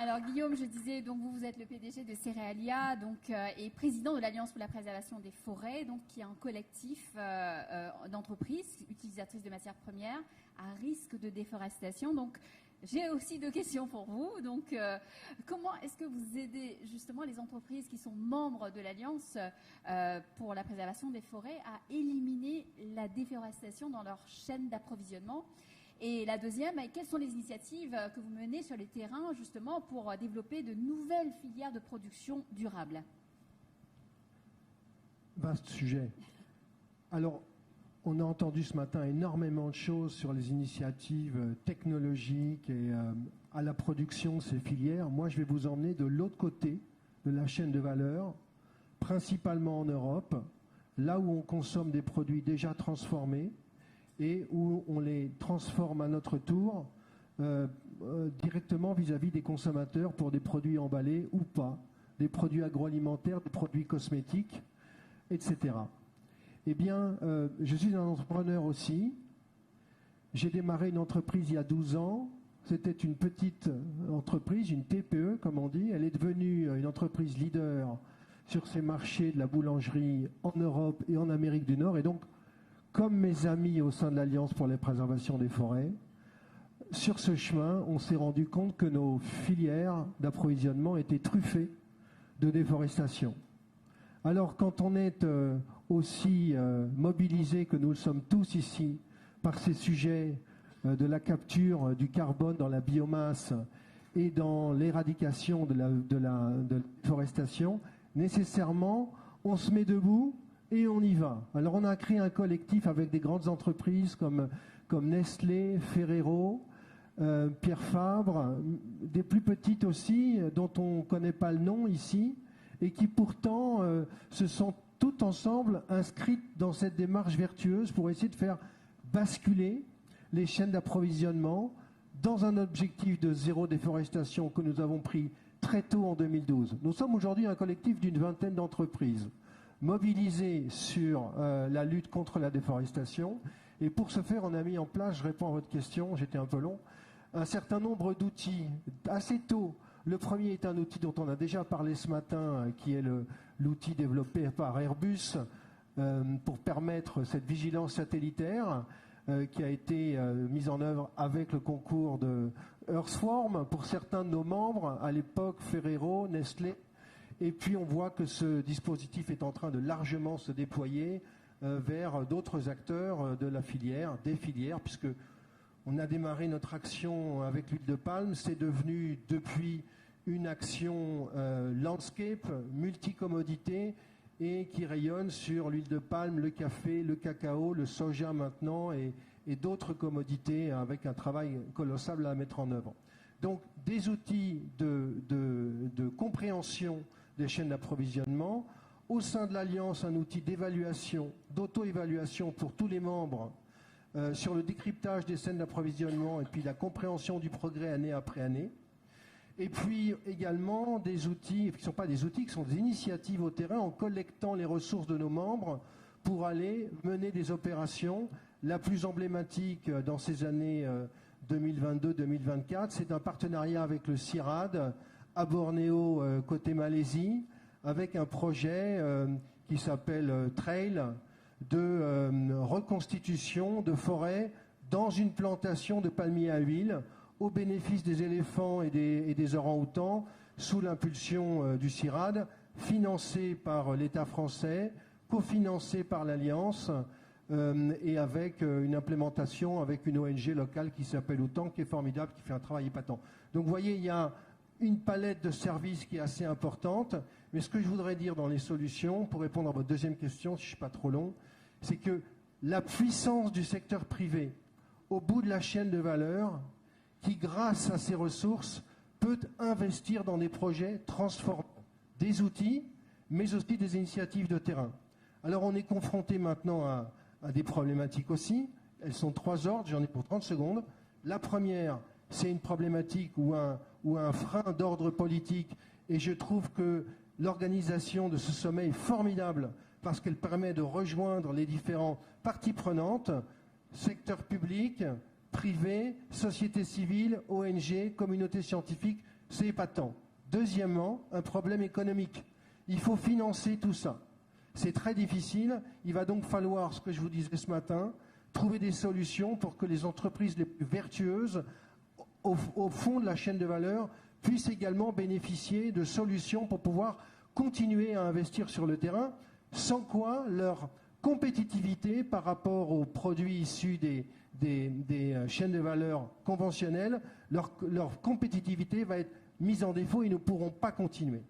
Alors Guillaume, je disais, donc vous êtes le PDG de Céréalia, donc et président de l'Alliance pour la préservation des forêts, donc qui est un collectif d'entreprises utilisatrices de matières premières à risque de déforestation. Donc j'ai aussi deux questions pour vous. Donc comment est-ce que vous aidez justement les entreprises qui sont membres de l'Alliance pour la préservation des forêts à éliminer la déforestation dans leur chaîne d'approvisionnement? Et la deuxième, quelles sont les initiatives que vous menez sur les terrains justement pour développer de nouvelles filières de production durable? Vaste sujet. Alors, on a entendu ce matin énormément de choses sur les initiatives technologiques et à la production de ces filières. Moi, je vais vous emmener de l'autre côté de la chaîne de valeur, principalement en Europe, là où on consomme des produits déjà transformés et où on les transforme à notre tour directement vis-à-vis des consommateurs pour des produits emballés ou pas, des produits agroalimentaires, des produits cosmétiques, etc. Eh bien, je suis un entrepreneur aussi. J'ai démarré une entreprise il y a 12 ans. C'était une petite entreprise, une TPE comme on dit. Elle est devenue une entreprise leader sur ces marchés de la boulangerie en Europe et en Amérique du Nord. Et donc, comme mes amis au sein de l'Alliance pour la préservation des forêts, sur ce chemin, on s'est rendu compte que nos filières d'approvisionnement étaient truffées de déforestation. Alors, quand on est aussi mobilisé que nous le sommes tous ici par ces sujets de la capture du carbone dans la biomasse et dans l'éradication de la déforestation, nécessairement, on se met debout et on y va. Alors on a créé un collectif avec des grandes entreprises comme Nestlé, Ferrero, Pierre Fabre, des plus petites aussi, dont on ne connaît pas le nom ici, et qui pourtant se sont toutes ensemble inscrites dans cette démarche vertueuse pour essayer de faire basculer les chaînes d'approvisionnement dans un objectif de zéro déforestation que nous avons pris très tôt en 2012. Nous sommes aujourd'hui un collectif d'une vingtaine d'entreprises mobilisées sur la lutte contre la déforestation. Et pour ce faire, on a mis en place, je réponds à votre question, j'étais un peu long, un certain nombre d'outils assez tôt. Le premier est un outil dont on a déjà parlé ce matin, qui est l'outil développé par Airbus pour permettre cette vigilance satellitaire qui a été mise en œuvre avec le concours de Earthform pour certains de nos membres, à l'époque Ferrero, Nestlé. Et puis on voit que ce dispositif est en train de largement se déployer vers d'autres acteurs de la filière, des filières, puisque on a démarré notre action avec l'huile de palme. C'est devenu depuis une action landscape, multicommodité, et qui rayonne sur l'huile de palme, le café, le cacao, le soja maintenant, et d'autres commodités avec un travail colossal à mettre en œuvre. Donc des outils de compréhension des chaînes d'approvisionnement. Au sein de l'Alliance, un outil d'évaluation, d'auto-évaluation pour tous les membres sur le décryptage des chaînes d'approvisionnement et puis la compréhension du progrès année après année. Et puis également des outils, qui ne sont pas des outils, qui sont des initiatives au terrain en collectant les ressources de nos membres pour aller mener des opérations. La plus emblématique dans ces années 2022-2024, c'est un partenariat avec le CIRAD à Bornéo, côté Malaisie, avec un projet qui s'appelle Trail de reconstitution de forêt dans une plantation de palmiers à huile au bénéfice des éléphants et des orang-outans sous l'impulsion du CIRAD, financé par l'État français, cofinancé par l'Alliance et avec une implémentation avec une ONG locale qui s'appelle Outan, qui est formidable, qui fait un travail épatant. Donc vous voyez, il y a une palette de services qui est assez importante, mais ce que je voudrais dire dans les solutions, pour répondre à votre deuxième question, si je ne suis pas trop long, c'est que la puissance du secteur privé, au bout de la chaîne de valeur, qui grâce à ses ressources, peut investir dans des projets transformants, des outils, mais aussi des initiatives de terrain. Alors on est confronté maintenant à des problématiques aussi, elles sont 3 ordres, j'en ai pour 30 secondes. La première, c'est une problématique ou un frein d'ordre politique, et je trouve que l'organisation de ce sommet est formidable parce qu'elle permet de rejoindre les différentes parties prenantes, secteur public, privé, société civile, ONG, communauté scientifique, C'est épatant. Deuxièmement, un problème économique. Il faut financer tout ça. C'est très difficile. Il va donc falloir, ce que je vous disais ce matin, trouver des solutions pour que les entreprises les plus vertueuses, au fond de la chaîne de valeur, puissent également bénéficier de solutions pour pouvoir continuer à investir sur le terrain, sans quoi leur compétitivité par rapport aux produits issus des chaînes de valeur conventionnelles, leur compétitivité va être mise en défaut et ne pourront pas continuer.